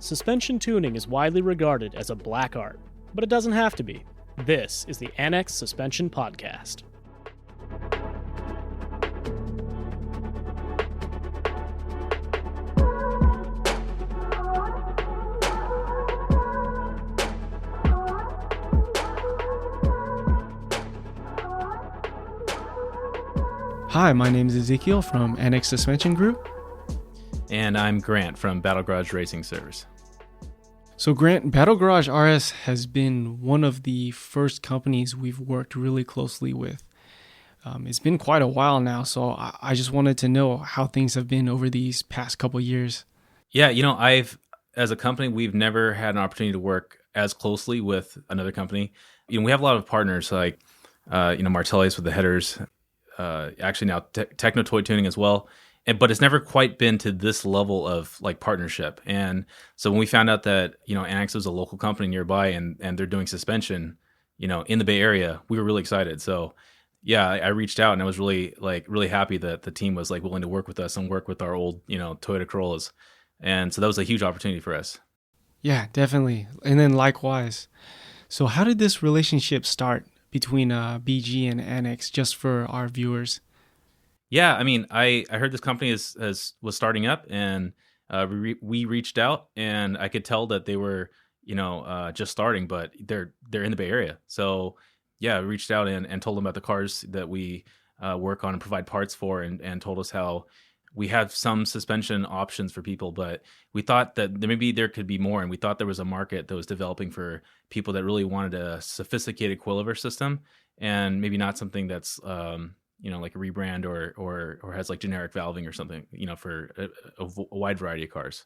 Suspension tuning is widely regarded as a black art, but it doesn't have to be. This is the Annex Suspension Podcast. Hi, my name is Ezekiel from Annex Suspension Group. And I'm Grant from Battle Garage Racing Service. So Grant, Battle Garage RS has been one of the first companies we've worked really closely with. It's been quite a while now, so I just wanted to know how things have been over these past couple years. Yeah, as a company, we've never had an opportunity to work as closely with another company. We have a lot of partners like, Martelli's with the headers, actually now Techno Toy Tuning as well. But it's never quite been to this level of like partnership. And so when we found out that, Annex was a local company nearby and they're doing suspension, in the Bay Area, we were really excited. So yeah, I reached out and I was really happy that the team was like willing to work with us and work with our old, Toyota Corollas. And so that was a huge opportunity for us. Yeah, definitely. And then likewise. So how did this relationship start between BG and Annex, just for our viewers? Yeah, I mean, I heard this company was starting up, and we reached out, and I could tell that they were, just starting, but they're in the Bay Area. So yeah, I reached out and told them about the cars that we work on and provide parts for, and told us how we have some suspension options for people, but we thought that maybe there could be more, and we thought there was a market that was developing for people that really wanted a sophisticated coilover system, and maybe not something that's like a rebrand or has like generic valving or something, for a wide variety of cars.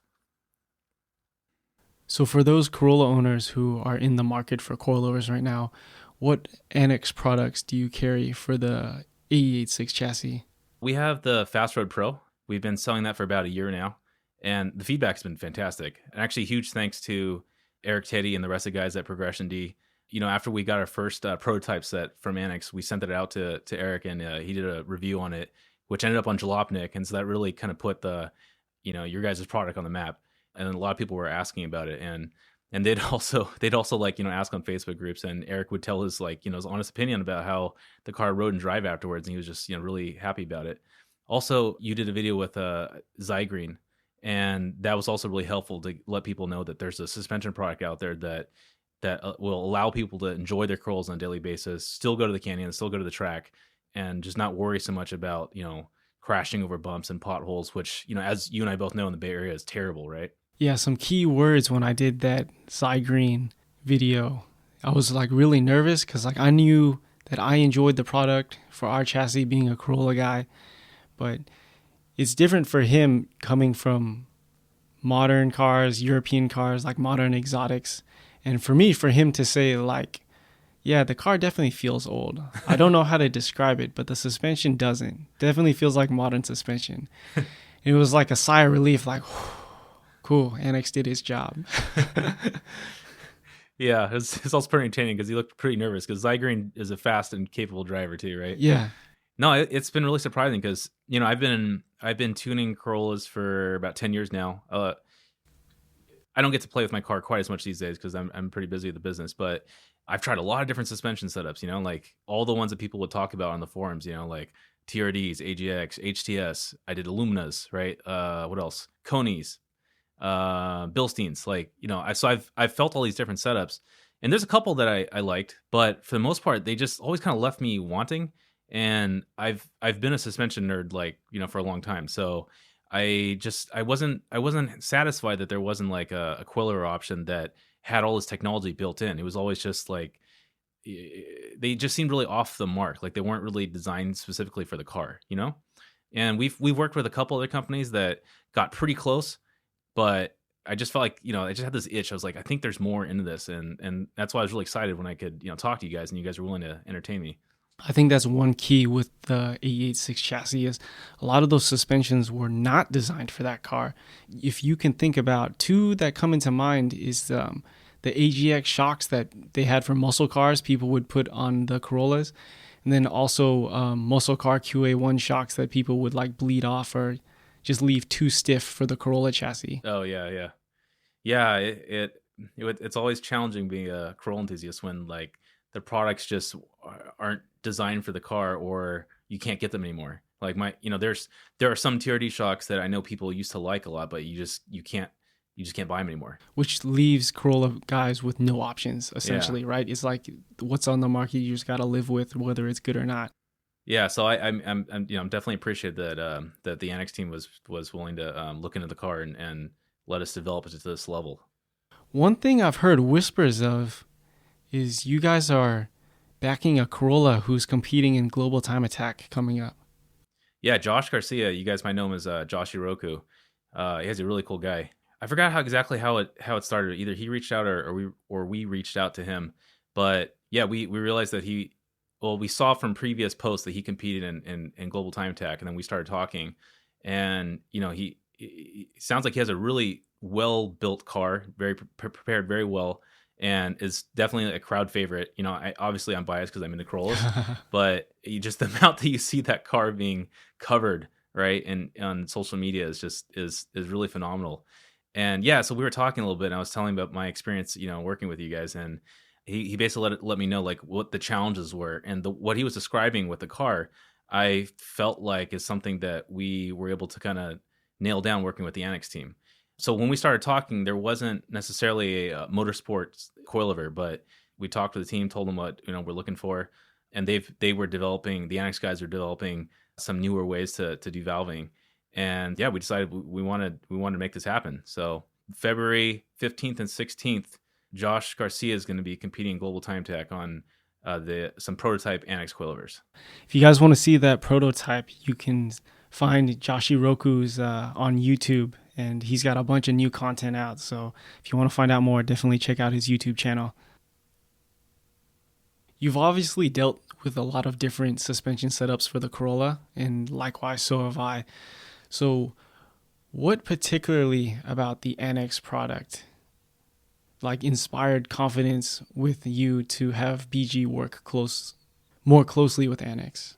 So for those Corolla owners who are in the market for coilovers right now, what Annex products do you carry for the AE86 chassis? We have the Fast Road Pro. We've been selling that for about a year now, and the feedback's been fantastic. And actually, huge thanks to Eric Teddy and the rest of the guys at Progression D. After we got our first prototype set from Annex, we sent it out to Eric, and he did a review on it, which ended up on Jalopnik. And so that really kind of put your guys' product on the map. And then a lot of people were asking about it. And they'd also ask on Facebook groups, and Eric would tell his his honest opinion about how the car rode and drive afterwards. And he was just, really happy about it. Also, you did a video with Zygreen, and that was also really helpful to let people know that there's a suspension product out there that will allow people to enjoy their Corollas on a daily basis, still go to the canyon, still go to the track, and just not worry so much about, crashing over bumps and potholes, which, as you and I both know in the Bay Area is terrible, right? Yeah, some key words when I did that Zygreen video. I was really nervous because I knew that I enjoyed the product for our chassis, being a Corolla guy, but it's different for him coming from modern cars, European cars, like modern exotics. And for him to say yeah, the car definitely feels old. I don't know how to describe it, but the suspension doesn't. Definitely feels like modern suspension. It was like a sigh of relief, cool, Annex did his job. Yeah, it's also pretty entertaining because he looked pretty nervous because Zygreen is a fast and capable driver too, right? Yeah. No, it's been really surprising because, I've been tuning Corollas for about 10 years now. I don't get to play with my car quite as much these days because I'm pretty busy with the business, but I've tried a lot of different suspension setups, like all the ones that people would talk about on the forums, like TRDs, AGX, HTS. I did Illuminas, right? What else? Conies, Bilsteins. So I've felt all these different setups, and there's a couple that I liked, but for the most part, they just always kind of left me wanting. And I've been a suspension nerd, for a long time. So I wasn't satisfied that there wasn't a coilover option that had all this technology built in. It was always just they just seemed really off the mark. They weren't really designed specifically for the car, And we've worked with a couple other companies that got pretty close, but I just felt I just had this itch. I was I think there's more into this, and that's why I was really excited when I could talk to you guys, and you guys were willing to entertain me. I think that's one key with the AE86 chassis is a lot of those suspensions were not designed for that car. If you can think about two that come into mind is the AGX shocks that they had for muscle cars people would put on the Corollas, and then also muscle car QA1 shocks that people would bleed off or just leave too stiff for the Corolla chassis. Oh, yeah. Yeah, it's always challenging being a Corolla enthusiast when like the products just aren't designed for the car, or you can't get them anymore. Like there are some TRD shocks that I know people used to like a lot, but you just can't buy them anymore. Which leaves Corolla guys with no options, Yeah. essentially, right? It's like what's on the market, you just got to live with whether it's good or not. Yeah, so I'm definitely appreciative that that the Annex team was willing to look into the car and let us develop it to this level. One thing I've heard whispers of is you guys are backing a Corolla who's competing in Global Time Attack coming up. Yeah, Josh Garcia, you guys might know him as Josh Iroku. He's a really cool guy. I forgot how it started. Either he reached out or we reached out to him. But yeah, we realized that we saw from previous posts that he competed in Global Time Attack, and then we started talking, and he sounds like he has a really well built car, very prepared very well, and is definitely a crowd favorite. I'm biased because I'm into Corollas, but just the amount that you see that car being covered right and on social media is really phenomenal. And yeah, so we were talking a little bit, and I was telling him about my experience, working with you guys, and he basically let me know like what the challenges were, and what he was describing with the car, I felt like is something that we were able to kind of nail down working with the Annex team. So when we started talking, there wasn't necessarily a motorsports coilover, but we talked to the team, told them what we're looking for, and the Annex guys are developing some newer ways to do valving. And yeah, we decided we wanted to make this happen. So February 15th and 16th, Josh Garcia is going to be competing in Global Time Attack on some prototype Annex coilovers. If you guys want to see that prototype, you can find Joshi Roku's on YouTube, and he's got a bunch of new content out. So if you want to find out more, definitely check out his YouTube channel. You've obviously dealt with a lot of different suspension setups for the Corolla, and likewise, so have I. So what particularly about the Annex product inspired confidence with you to have BG work more closely with Annex?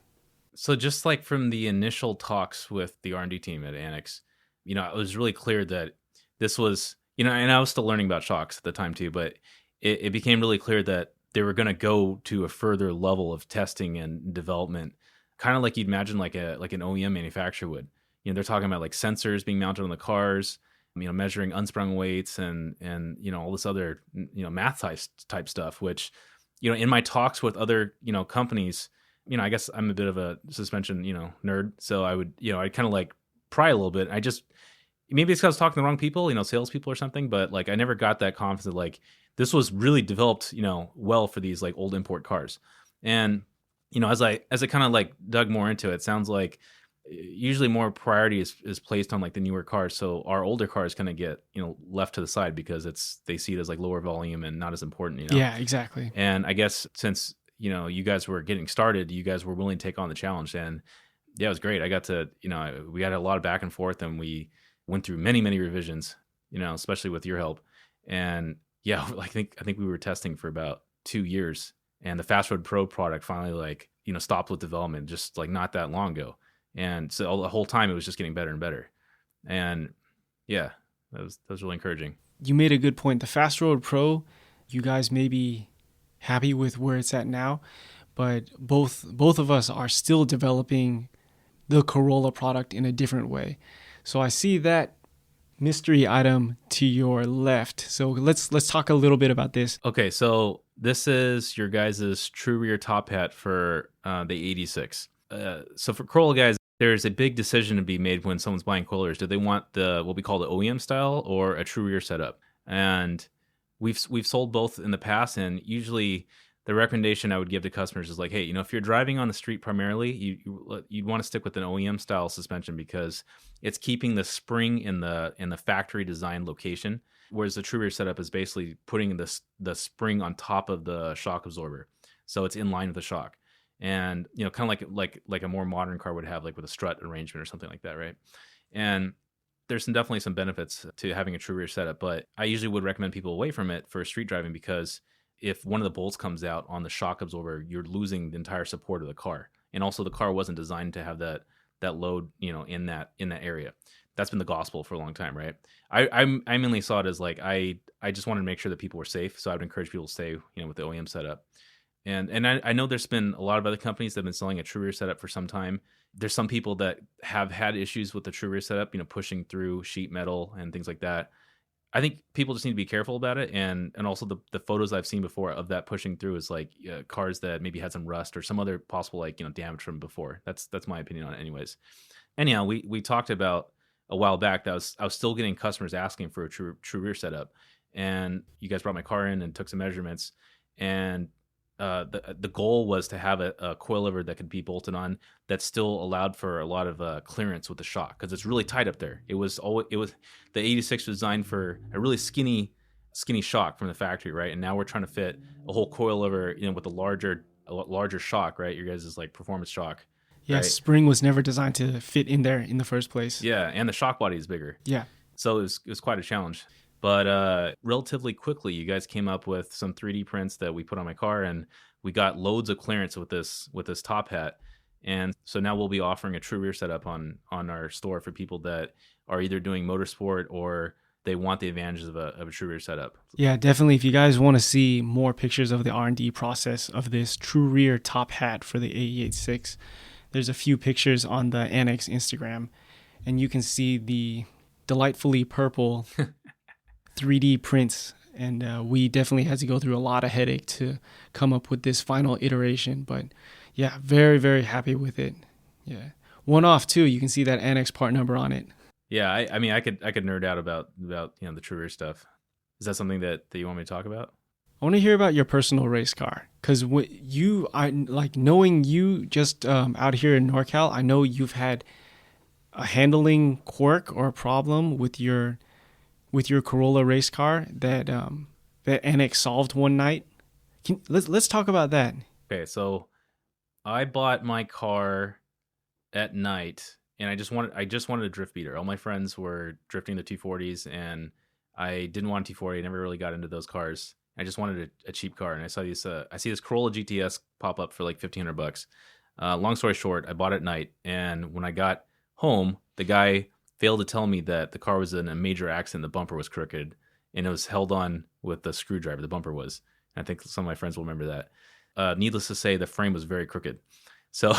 So just like from the initial talks with the R&D team at Annex, it was really clear that this was, and I was still learning about shocks at the time too, but it became really clear that they were going to go to a further level of testing and development, kind of like you'd imagine like an OEM manufacturer would. They're talking about like sensors being mounted on the cars, measuring unsprung weights and all this other, math type stuff, which, in my talks with other, companies, I guess I'm a bit of a suspension, nerd. So I would, I'd kind of like pry a little bit. Maybe it's because I was talking to the wrong people, salespeople or something, but like I never got that confidence that like this was really developed, well for these like old import cars. And, as I kind of like dug more into it, sounds like usually more priority is placed on like the newer cars. So our older cars kind of get, left to the side because they see it as like lower volume and not as important, Yeah, exactly. And I guess since, you guys were getting started, you guys were willing to take on the challenge. And yeah, it was great. I got to, we had a lot of back and forth, and we went through many, many revisions, especially with your help. And yeah, I think we were testing for about 2 years, and the Fast Road Pro product finally stopped with development just like not that long ago. And so the whole time it was just getting better and better. And yeah, that was really encouraging. You made a good point. The Fast Road Pro, you guys may be happy with where it's at now, but both of us are still developing the Corolla product in a different way. So I see that mystery item to your left. So let's talk a little bit about this. Okay, so this is your guys' true rear top hat for the 86. So for Corolla guys, there's a big decision to be made when someone's buying coilers. Do they want what we call the OEM style or a true rear setup? And we've sold both in the past, and usually the recommendation I would give to customers is like, hey, if you're driving on the street primarily, you'd want to stick with an OEM style suspension because it's keeping the spring in the factory design location, whereas the true rear setup is basically putting the spring on top of the shock absorber, so it's in line with the shock. And kind of like a more modern car would have, like with a strut arrangement or something like that, right? And there's definitely some benefits to having a true rear setup, but I usually would recommend people away from it for street driving because if one of the bolts comes out on the shock absorber, you're losing the entire support of the car, and also the car wasn't designed to have that load in that area. that's been the gospel for a long time, right? I mainly saw it as like I just wanted to make sure that people were safe, so I would encourage people to stay, with the OEM setup. And I know there's been a lot of other companies that have been selling a true rear setup for some time. There's some people that have had issues with the true rear setup, pushing through sheet metal and things like that. I think people just need to be careful about it, and also the photos I've seen before of that pushing through is like cars that maybe had some rust or some other possible like damage from before. That's my opinion on it, anyways. Anyhow, we talked about a while back that I was still getting customers asking for a true rear setup, and you guys brought my car in and took some measurements, and the goal was to have a coilover that could be bolted on that still allowed for a lot of clearance with the shock, because it's really tight up there. It was the 86 was designed for a really skinny shock from the factory, right? And now we're trying to fit a whole coilover, with a larger shock, right? Your guys' is like performance shock. Yeah, right? Spring was never designed to fit in there in the first place. Yeah, and the shock body is bigger. Yeah. So it was quite a challenge. But relatively quickly, you guys came up with some 3D prints that we put on my car, and we got loads of clearance with this top hat. And so now we'll be offering a true rear setup on our store for people that are either doing motorsport or they want the advantages of a true rear setup. Yeah, definitely. If you guys want to see more pictures of the R&D process of this true rear top hat for the AE86, there's a few pictures on the Annex Instagram, and you can see the delightfully purple 3D prints, and we definitely had to go through a lot of headache to come up with this final iteration. But yeah, very, very happy with it. Yeah, one off too. You can see that Annex part number on it. Yeah, I mean, I could nerd out about the true rear stuff. Is that something that you want me to talk about? I want to hear about your personal race car, because I like knowing you just out here in NorCal. I know you've had a handling quirk or a problem with your Corolla race car that Annex solved one night. Let's talk about that. Okay, so I bought my car at night, and I just wanted a drift beater. All my friends were drifting the 240s, and I didn't want a 240. I never really got into those cars. I just wanted a cheap car, and I see this Corolla GTS pop up for like $1,500. Long story short, I bought it at night, and when I got home, the guy failed to tell me that the car was in a major accident. The bumper was crooked, and it was held on with the screwdriver. The bumper was. And I think some of my friends will remember that. Needless to say, the frame was very crooked. So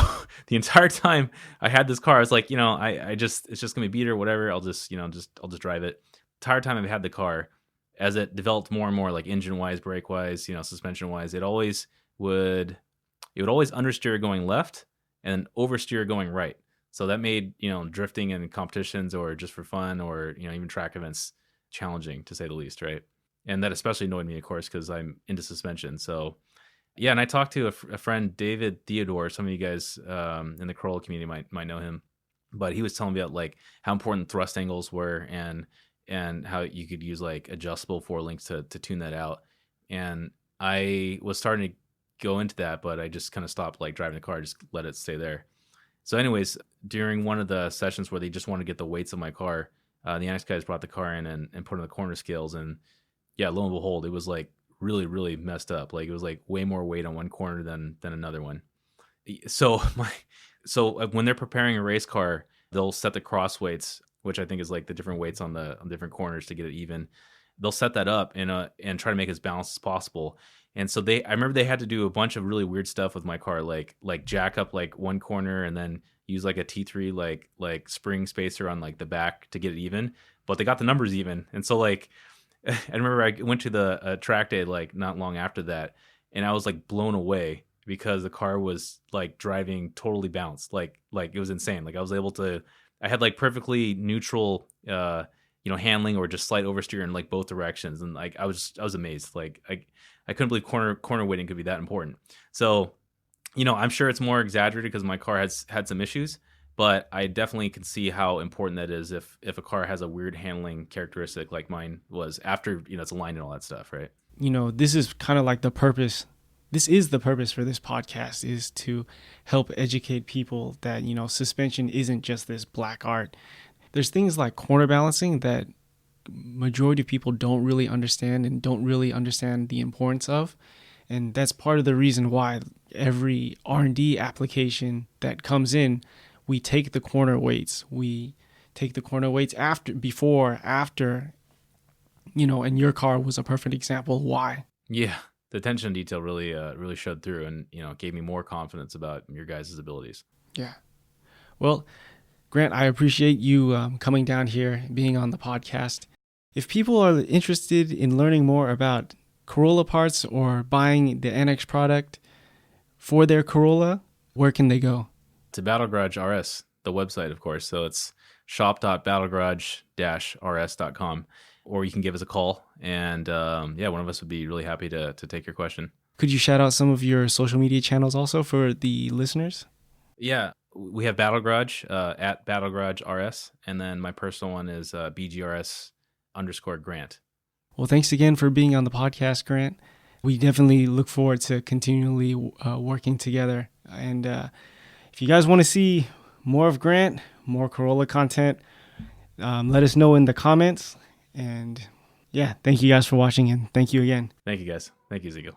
the entire time I had this car, I was like, it's just gonna be beater, whatever. I'll just drive it. The entire time I've had the car, as it developed more and more, like engine wise, brake wise, suspension wise, it would always understeer going left and oversteer going right. So that made, drifting in competitions or just for fun or, even track events challenging, to say the least, right? And that especially annoyed me, of course, because I'm into suspension. So, yeah, and I talked to a friend, David Theodore. Some of you guys in the Corolla community might know him. But he was telling me about, like, how important thrust angles were and how you could use, like, adjustable forelinks to tune that out. And I was starting to go into that, but I just kind of stopped, like, driving the car, just let it stay there. So anyways, during one of the sessions where they just want to get the weights of my car, the Annex guys brought the car in and put on the corner scales. And yeah, lo and behold, it was like really, really messed up. Like it was like way more weight on one corner than another one. So when they're preparing a race car, they'll set the cross weights, which I think is like the different weights on the different corners to get it even. They'll set that up and try to make it as balanced as possible. And so I remember they had to do a bunch of really weird stuff with my car, like jack up like one corner and then use like a T3 like spring spacer on like the back to get it even. But they got the numbers even. And so like I remember I went to the track day like not long after that, and I was like blown away because the car was like driving totally balanced, like it was insane. Like I had like perfectly neutral handling or just slight oversteer in like both directions, and like I was amazed. Like I couldn't believe corner weighting could be that important. So, I'm sure it's more exaggerated because my car has had some issues, but I definitely can see how important that is if a car has a weird handling characteristic like mine was after, it's aligned and all that stuff, right? This is kind of like the purpose. This is the purpose for this podcast, is to help educate people that, suspension isn't just this black art. There's things like corner balancing that majority of people don't really understand and don't really understand the importance of. And that's part of the reason why every R&D application that comes in, we take the corner weights, we take the corner weights before, after, and your car was a perfect example why. Yeah, the attention to detail really showed through, and gave me more confidence about your guys' abilities. Yeah. Well, Grant, I appreciate you coming down here, being on the podcast. If people are interested in learning more about Corolla parts or buying the Annex product for their Corolla, where can they go? To Battle Garage RS, the website, of course. So it's shop.battlegarage-rs.com, or you can give us a call, and one of us would be really happy to take your question. Could you shout out some of your social media channels also for the listeners? Yeah, we have Battle Garage at Battle Garage RS, and then my personal one is BGRS_Grant. Well, thanks again for being on the podcast, Grant. We definitely look forward to continually working together. And if you guys want to see more of Grant, more Corolla content, let us know in the comments. And yeah, thank you guys for watching, and thank you again. Thank you, guys. Thank you, Ziegel.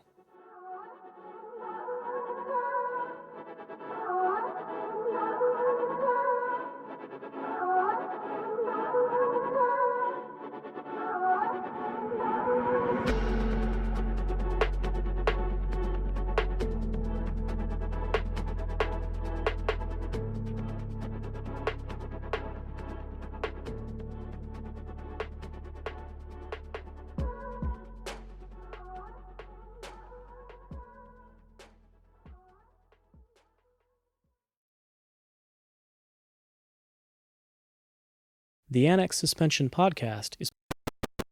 The Annex Suspension podcast is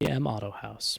AM Auto House.